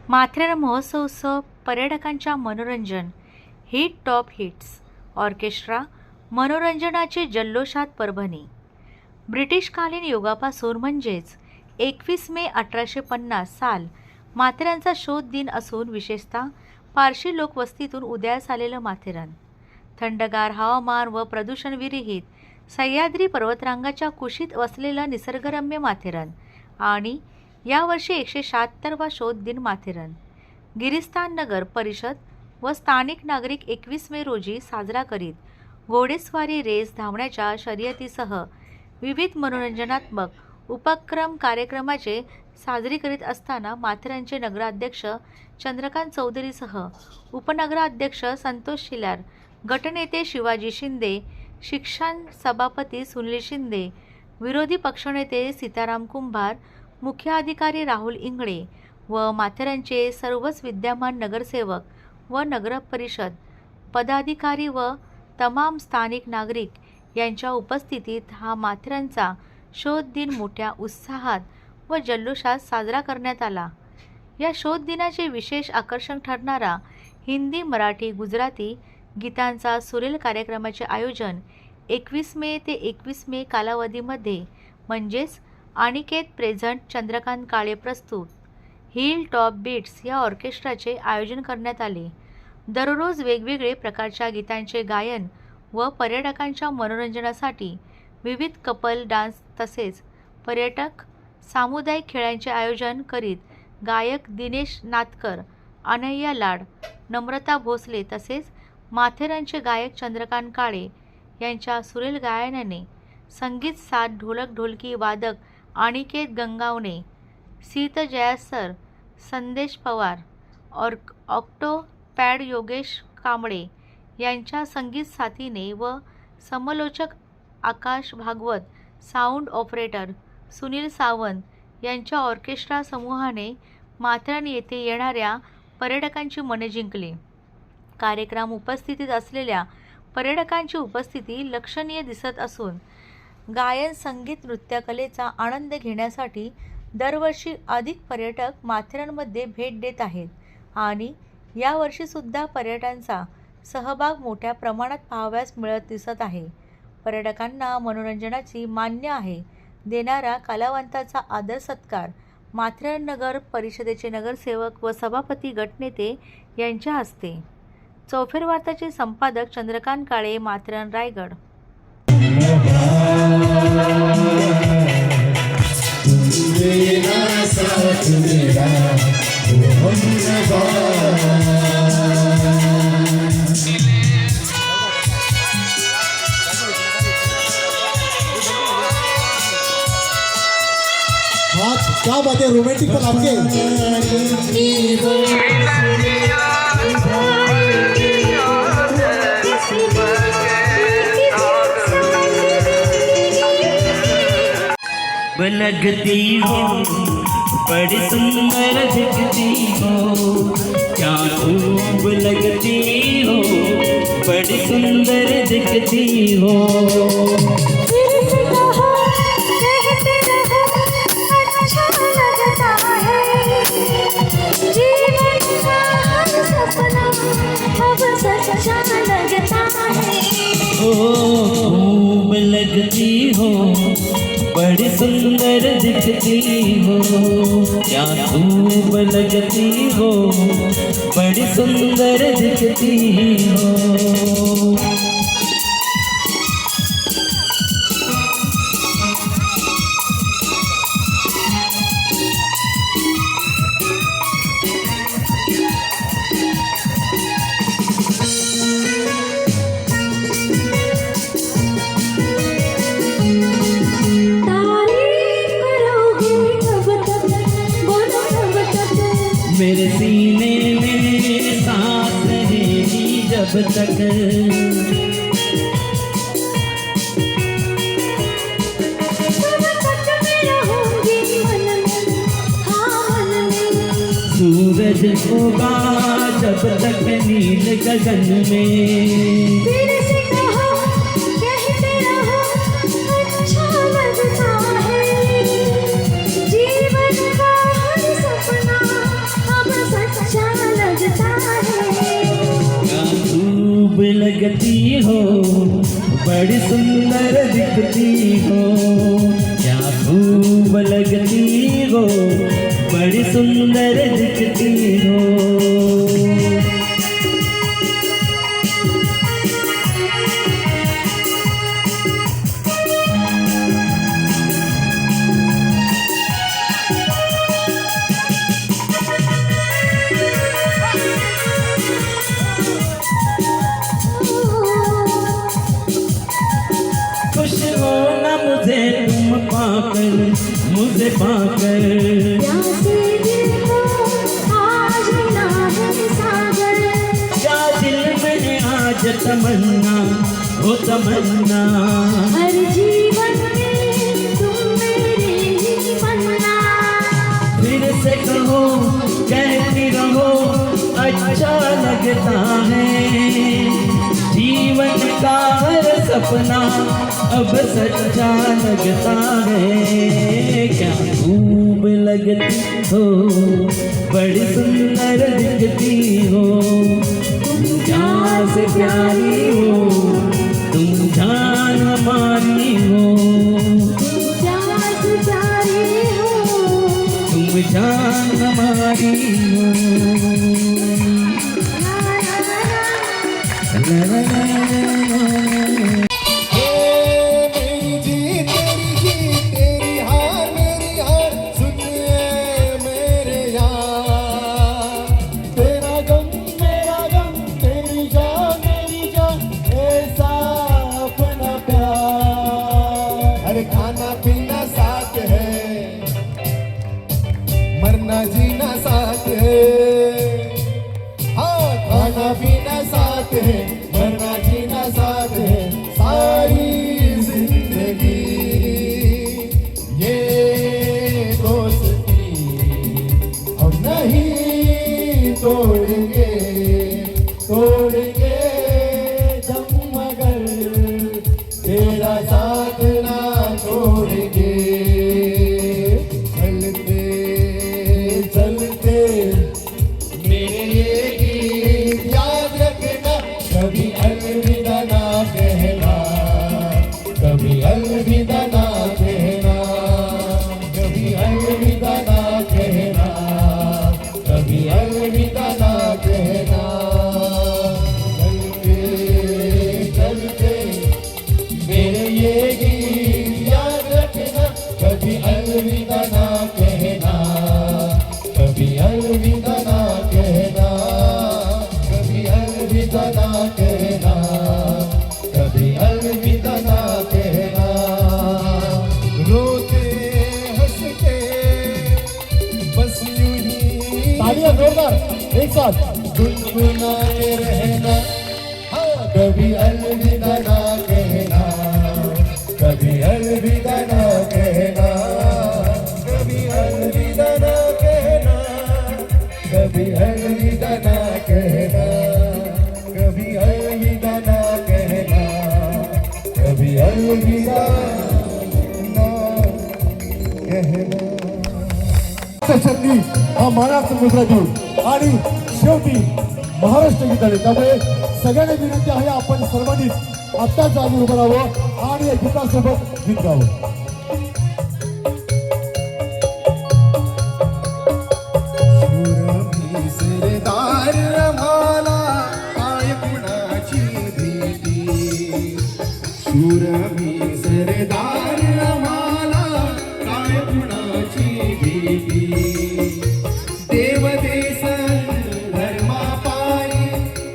माथेरान महोत्सव पर्यटकांच्या मनोरंजन हिट टॉप हिट्स ऑर्केस्ट्रा मनोरंजनाचे जल्लोषात परभणी. ब्रिटिशकालीन युगापासून म्हणजेच 21 मे 1850 साल माथेरानचा शोध दिन असून विशेषतः पारशी लोकवस्तीतून उदयास आलेलं माथेरान थंडगार हवामान व प्रदूषण विरहित सह्याद्री पर्वतरांगाच्या कुशीत वसलेलं निसर्गरम्य माथेरान आणि यावर्षी 176वा शोध दिन माथेरान गिरिस्थान नगर परिषद व स्थानिक नागरिक 21 मे रोजी साजरा करीत घोडेस्वारी रेस धावण्याच्या शर्यतीसह विविध मनोरंजनात्मक उपक्रम कार्यक्रमाचे साजरी करीत असताना माथेरानचे नगराध्यक्ष चंद्रकांत चौधरीसह उपनगराध्यक्ष संतोष शिलार, गटनेते शिवाजी शिंदे, शिक्षण सभापती सुनील शिंदे, विरोधी पक्षनेते सीताराम कुंभार, मुख्य अधिकारी राहुल इंगळे व माथेरानचे सर्वच विद्यमान नगरसेवक व नगरपरिषद पदाधिकारी व तमाम स्थानिक नागरिक यांच्या उपस्थितीत हा माथेरानचा शोध दिन मोठ्या उत्साहात व जल्लोषात साजरा करण्यात आला. या शोध दिनाचे विशेष आकर्षण ठरणारा हिंदी, मराठी, गुजराती गीतांचा सुरेल कार्यक्रमाचे आयोजन 21 मे ते 21 मे कालावधीमध्ये म्हणजेच अनिकेत प्रेझेंट, चंद्रकांत काळे प्रस्तुत, हिल टॉप बीट्स या ऑर्केस्ट्राचे आयोजन करण्यात आले. दररोज वेगवेगळे प्रकारच्या गीतांचे गायन व पर्यटकांच्या मनोरंजनासाठी विविध कपल डान्स तसेच पर्यटक सामुदायिक खेळांचे आयोजन करीत गायक दिनेश नातकर, अनह्या लाड, नम्रता भोसले तसेच माथेरानचे गायक चंद्रकांत काळे यांच्या सुरेल गायनाने संगीत साथ ढोलक ढोलकी वादक अनिकेत गंगावणे, सीत जयासर, संदेश पवार, ऑक्टो पॅड योगेश कांबळे यांच्या संगीत साथीने व समलोचक आकाश भागवत, साऊंड ऑपरेटर सुनील सावंत यांच्या ऑर्केस्ट्रा समूहाने माथेरान येथे येणाऱ्या पर्यटकांची मने जिंकली. कार्यक्रम उपस्थितीत असलेल्या पर्यटकांची उपस्थिती लक्षणीय दिसत असून गायन, संगीत, नृत्यकलेचा आनंद घेण्यासाठी दरवर्षी अधिक पर्यटक माथेरानमध्ये भेट देत आहेत आणि यावर्षीसुद्धा पर्यटकांचा सहभाग मोठ्या प्रमाणात पाहावयास मिळत दिसत आहे. पर्यटकांना मनोरंजनाची मान्य आहे देणारा कलावंताचा आदर सत्कार माथेरान नगर परिषदेचे नगरसेवक व सभापती गटनेते यांच्या हस्ते. चौफेर वार्ताचे संपादक चंद्रकांत काळे, माथेरान, रायगड. क्या बात है, रोमांटिक पर आपके लगती हो बड़ी सुंदर दिखती हो, क्या खूब लगती हो बड़ी सुंदर दिखती हो. खूब लगती हो बड़ी सुंदर दिखती हो, क्या खूब लगती हो बड़ी सुंदर दिखती हो. मेरे सीने में सांस रहेगी जब तक, सूरज होगा जब तक नील गगन में. बड़ी सुंदर दिखती हो, क्या खूब लगती हो, बड़ी सुंदर दिखती हो। खुश हो ना मुझे तुम पाकर, मुझे पाकर, प्यासे दिल को आज ना है सागर, क्या दिल में आज तमन्ना हो तमन्ना, हर जीवन में तुम मेरे ही बनना। फिर से कहो कहती रहो अच्छा लगता है, जीवन का हर सपना अब सच्चा लगता है। क्या खूब लगती हो, बड़ी सुंदर दिखती हो, तुम जान से प्यारी हो, तुम जान हमारी हो, प्यास जारी हो, तुम जान हमारी हो। ला ला ला ला ला। मेरी जी तेरी हार मेरी हार सुनिए मेरे यार, तेरा गम तेरी जान ऐसा अपना प्यार। अरे खाना पीना साथ है, मरना जीना साथ है, हाँ खाना पीना साथ है, मरना जीना साथ है, सारी जिंदगी ये दोस्ती हम नहीं तोड़ेंगे जब मगर तेरा साथ ना छोड़ेंगे। चलते चलते मेरे ये गीत याद रखना, कभी अलविदा ना कहना, कभी अलविदा ना कहना, कभी अलविदा ना कहना, कभी अलविदा ना कहना। चलते चलते मेरे ये गीत याद रखना, कभी अलविदा ना कहना, कभी अलविदा ना कहना, कभी अलविदा ना कहना, कभी अलविदा ना कहना। रोते हंसते बस यूं ही तालियां जोरदार एक साथ गुनगुनाते रहना, हाँ कभी अलविदा ना कहना, कभी अलविदा ना कहना, कभी अलविदा ना कहना, कभी अलविदा ना कहना, कभी अलविदा ना कहना, कभी अलविदा ना कहना। छंदी हा महाराष्ट्र गुजराती आणि शेवटी महाराष्ट्र गीत आहे, त्यामुळे सगळ्यांना विनंती आहे आपण सर्वांनीच आत्ता जागी उभं राहावं आणि या गीतासोबत गीत गावं. सरदार आम्हाला काय कुणाची भीती, शूरमी सरदार आम्हाला काय कुणाची भीती, देव देश धर्मा पायी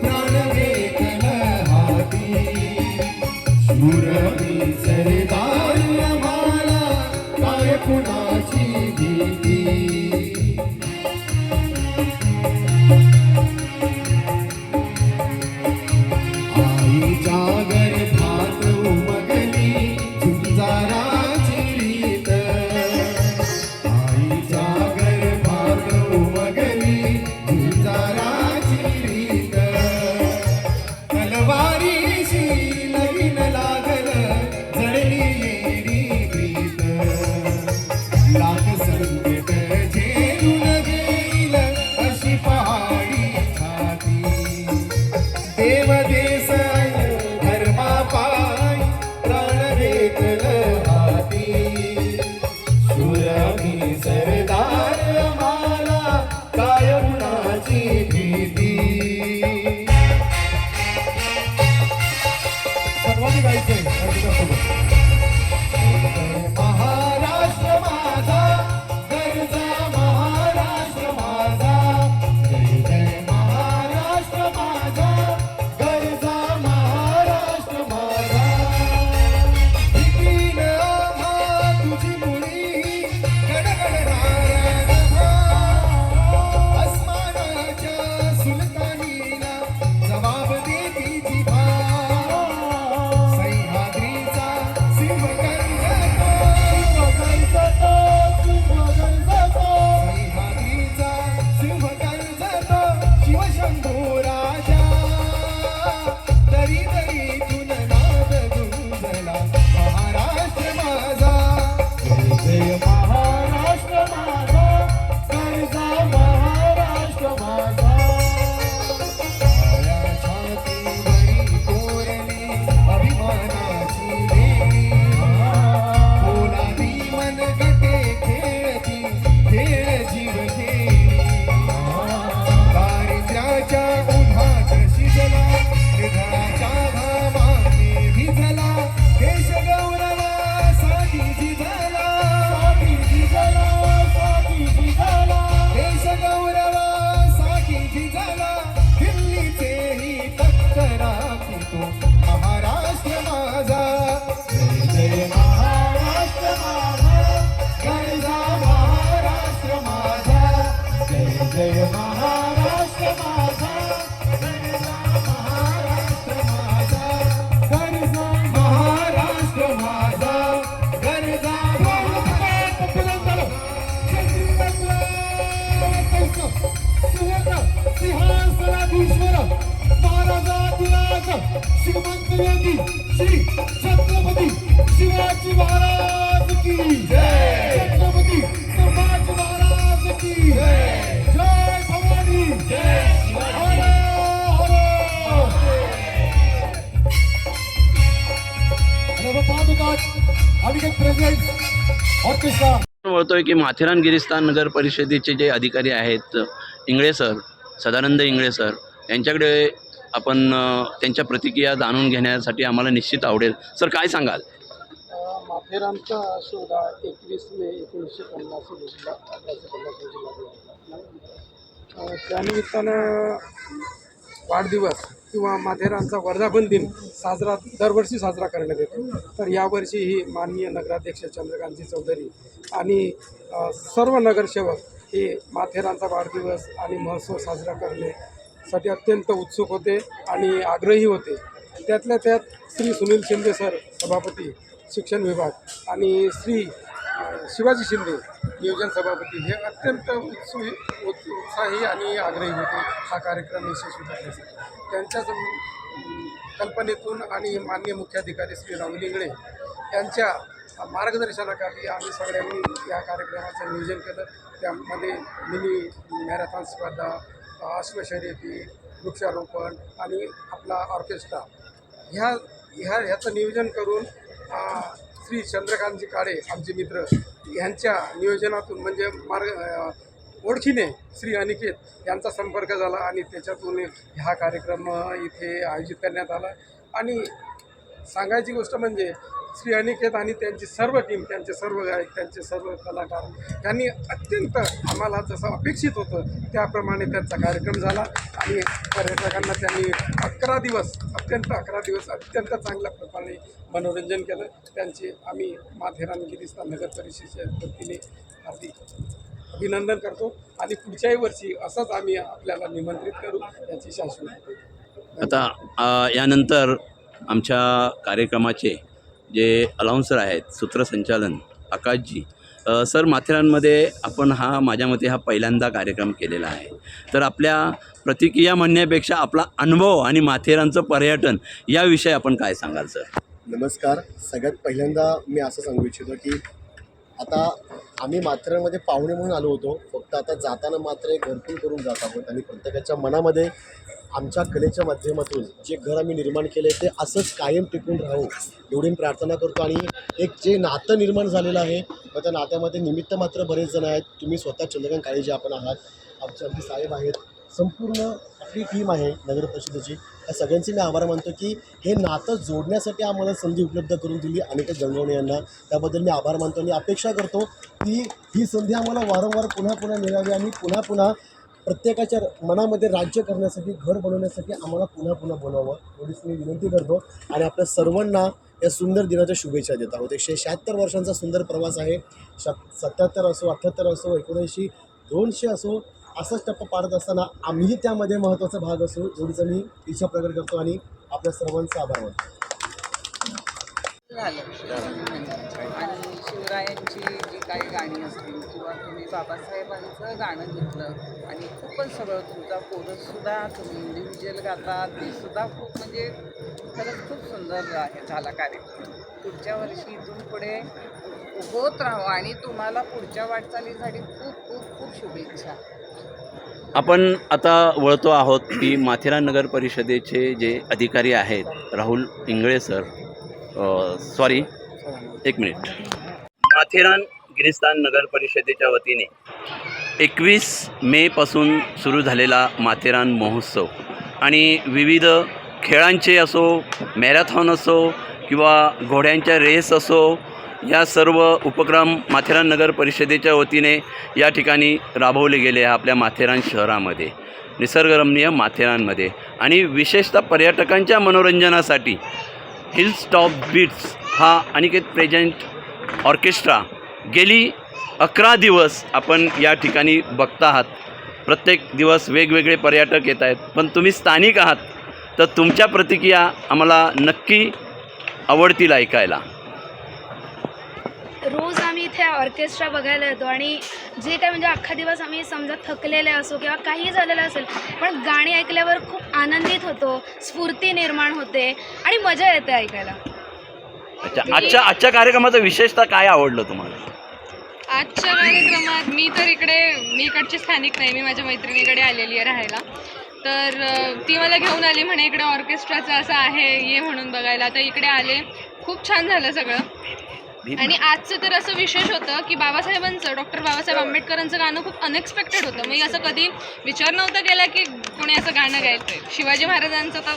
प्राण वेतन हाती, शूरमी सरदार आम्हाला जय महाराष्ट्र माझा, महाराष्ट्र माझा, गरजा महाराष्ट्र माझा, गरजा सिंहासनाधीश्वर महाराजाधिराज श्रीमंत योगी श्री छत्रपती शिवाजी महाराज की जय, छत्रपती संभाजी महाराज की जय, जय भवानी, जय हर हर पादुकात अभिषेक प्रेझेंट्स ऑर्केस्ट्रा. बोलतोय की माथेरान गिरीस्थान नगर परिषदेचे जे अधिकारी आहेत इंगळे सर, सदानंद इंगळे सर, यांच्याकडे आपण त्यांच्या प्रतिक्रिया जाणून घेण्यासाठी आम्हाला निश्चित आवडेल. सर काय सांगाल? माथेरानचा शोध हा 21 मे 1950 रोजीला 1850 रोजी लागला. त्यानिमित्तानं वाढदिवस किंवा माथेरानचा वर्धापन दिन दरवर्षी साजरा करण्यात येतो. तर यावर्षी ही माननीय नगराध्यक्ष चंद्रकांतजी चौधरी आणि सर्व नगरसेवक हे माथेरानचा वाढदिवस आणि महोत्सव साजरा करण्यासाठी अत्यंत उत्सुक होते आणि आग्रही होते. त्यातल्या त्यात श्री सुनील शिंदे सर सभापती शिक्षण विभाग आणि श्री शिवाजी शिंदे नियोजन सभापती हे अत्यंत उत्साही आणि आग्रही होते हा कार्यक्रम यशस्वी करण्यासाठी. त्यांच्याच कल्पनेतून आणि माननीय मुख्याधिकारी श्री राहुल इंगळे यांच्या मार्गदर्शनाखाली आम्ही सगळ्यांनी या कार्यक्रमाचं नियोजन केलं. त्यामध्ये मिनी मॅरेथॉन स्पर्धा, अश्वशर्यती, वृक्षारोपण आणि आपला ऑर्केस्ट्रा ह्याचं नियोजन करून श्री चंद्रकांतजी काळे आमचे मित्र यांच्या नियोजनातून म्हणजे ओळखीने श्री अनिकेत यांचा संपर्क झाला आणि त्याच्यातून हा कार्यक्रम इथे आयोजित करण्यात आला. आणि सांगायची गोष्ट म्हणजे श्री अनिकेत आणि त्यांची सर्व टीम, त्यांचे सर्व गायक, त्यांचे सर्व कलाकार यांनी अत्यंत आम्हाला जसं अपेक्षित होतं त्याप्रमाणे त्यांचा कार्यक्रम झाला आणि पर्यटकांना त्यांनी 11 दिवस अत्यंत चांगल्या प्रकारे मनोरंजन केलं. त्यांचे आम्ही माथेरान गिरीस्थान नगर परिषदेच्या वतीने हार्दिक अभिनंदन करतो आणि पुढच्याही वर्षी असंच आम्ही आपल्याला निमंत्रित करू याची शाश्वती. आता यानंतर आमच्या कार्यक्रमाचे जे अलाउन्सर आहेत, सूत्रसंचालन आकाशजी सर, माथेरानमध्ये आपण माझ्या मते हा पहिल्यांदा कार्यक्रम केलेला आहे. तर आपल्या प्रतिक्रिया म्हणण्यापेक्षा आपला अनुभव आणि माथेरानचं पर्यटन याविषयी आपण काय सांगाल सर? नमस्कार. सगळ्यात पहिल्यांदा मी असं सांगू इच्छितो की आता आम्ही माथेरानमध्ये पाहुणे म्हणून आलो होतो. फक्त आता जाताना मात्र एक घरकुल करून जात आहोत आणि प्रत्येकाच्या मनामध्ये आमच्या कलेच्या माध्यमातून जे घर आम्ही निर्माण केले ते असंच कायम टिकून राहू एवढी मी प्रार्थना करतो. आणि एक जे नातं निर्माण झालेलं आहे तर त्या नात्यामध्ये निमित्त मात्र बरेच जण आहेत. तुम्ही स्वतः चंद्रकांत काळे जे आपण आहात, आमचे अगदी साहेब आहेत, संपूर्ण आपली टीम आहे नगर परिषदेची, या सगळ्यांचे मी आभार मानतो की हे नातं जोडण्यासाठी आम्हाला संधी उपलब्ध करून दिली अनिकेत गंगवणे यांना. त्याबद्दल मी आभार मानतो आणि अपेक्षा करतो की ही संधी आम्हाला वारंवार पुन्हा मिळावी आणि पुन्हा प्रत्येकाच्या मनामध्ये राज्य करण्यासाठी, घर बनवण्यासाठी आम्हाला पुन्हा बोलावं एवढीच मी विनंती करतो. आणि आपल्या सर्वांना या सुंदर दिनाच्या शुभेच्छा देत आहोत. 176 वर्षांचा सुंदर प्रवास आहे. 77 असो, 78 असो, 79, 200 असो, असाच टप्पा पाडत असताना आम्ही त्यामध्ये महत्त्वाचा भाग असो एवढीच मी इच्छा प्रकट करतो आणि आपल्या सर्वांचा आभार मानतो. झालं आणि शिवरायांची जी काही गाणी असतील किंवा तुम्ही बाबासाहेबांचं गाणं घेतलं आणि खूपच सगळं तुमचा कोरससुद्धा तुम्ही इंडिव्हिज्युअल गाता, ते सुद्धा खूप म्हणजे खरंच खूप सुंदर आहे झाला कार्यक्रम. पुढच्या वर्षी इथून पुढे होत राहावं आणि तुम्हाला पुढच्या वाटचालीसाठी खूप खूप खूप शुभेच्छा. आपण आता वळतो आहोत की माथेरान नगर परिषदेचे जे अधिकारी आहेत राहुल इंगळे सर, एक मिनिट, माथेरान गिरीस्थान नगर परिषदेच्या वतीने 21 मेपासून सुरू झालेला माथेरान महोत्सव आणि विविध खेळांचे असो, मॅरेथॉन असो किंवा घोड्यांच्या रेस असो, या सर्व उपक्रम माथेरान नगर परिषदेच्या वतीने या ठिकाणी राबवले गेले आहे आपल्या माथेरान शहरामध्ये, निसर्गरम्य माथेरानमध्ये. आणि विशेषतः पर्यटकांच्या मनोरंजनासाठी हिल्स टॉप बीट्स हा अनिकेत प्रेझेंट ऑर्केस्ट्रा गेली 11 दिवस आपण या ठिकाणी बघता आहात. प्रत्येक दिवस वेगवेगळे पर्यटक येत आहेत, पण तुम्ही स्थानिक आहात, तर तुमच्या प्रतिक्रिया आम्हाला नक्की आवडतील ऐकायला. रोज आम्ही इथे ऑर्केस्ट्रा बघायला येतो आणि जे काय म्हणजे अख्खा दिवस आम्ही समजा थकलेले असो किंवा काही झालेलं असेल, पण गाणी ऐकल्यावर खूप आनंदित होतो, स्फूर्ती निर्माण होते आणि मजा येते ऐकायला. अच्छा, आजच्या कार्यक्रमाचं विशेषतः काय आवडलं तुम्हाला? आजच्या कार्यक्रमात मी इकडची स्थानिक नाही, मी माझ्या मैत्रिणीकडे आलेली आहे राहायला. तर ती मला घेऊन आली, म्हणे इकडे ऑर्केस्ट्राचं असं आहे, ये म्हणून बघायला. तर इकडे आले, खूप छान झालं सगळं. आणि आजचं तर असं विशेष होतं की डॉक्टर बाबासाहेब आंबेडकरांचं गाणं खूप अनएक्सपेक्टेड होतं. मी असं कधी विचार नव्हता केला की कोणी असं गाणं गायचं. शिवाजी महाराजांचं तर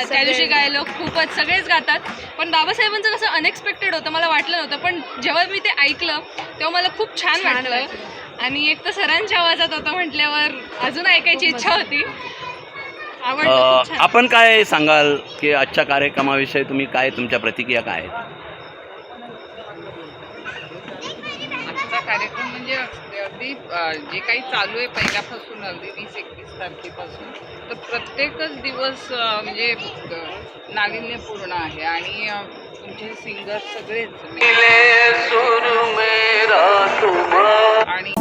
त्या दिवशी गायलं, खूपच सगळेच गातात, पण बाबासाहेबांचं कसं अनएक्सपेक्टेड होतं, मला वाटलं नव्हतं. पण जेव्हा मी ते ऐकलं तेव्हा मला खूप छान वाटलं. आणि एक तर सरांच्या आवाजात होतं म्हटल्यावर अजून ऐकायची इच्छा होती. आवडलं. आपण काय सांगाल की आजच्या कार्यक्रमाविषयी तुम्ही काय, तुमच्या प्रतिक्रिया काय आहेत? आजचा कार्यक्रम म्हणजे अगदी जे काही चालू आहे पहिल्यापासून अगदी 20-21 तारखेपासून, तर प्रत्येकच दिवस म्हणजे नाविन्यपूर्ण आहे. आणि तुमचे सिंगर सगळेच आणि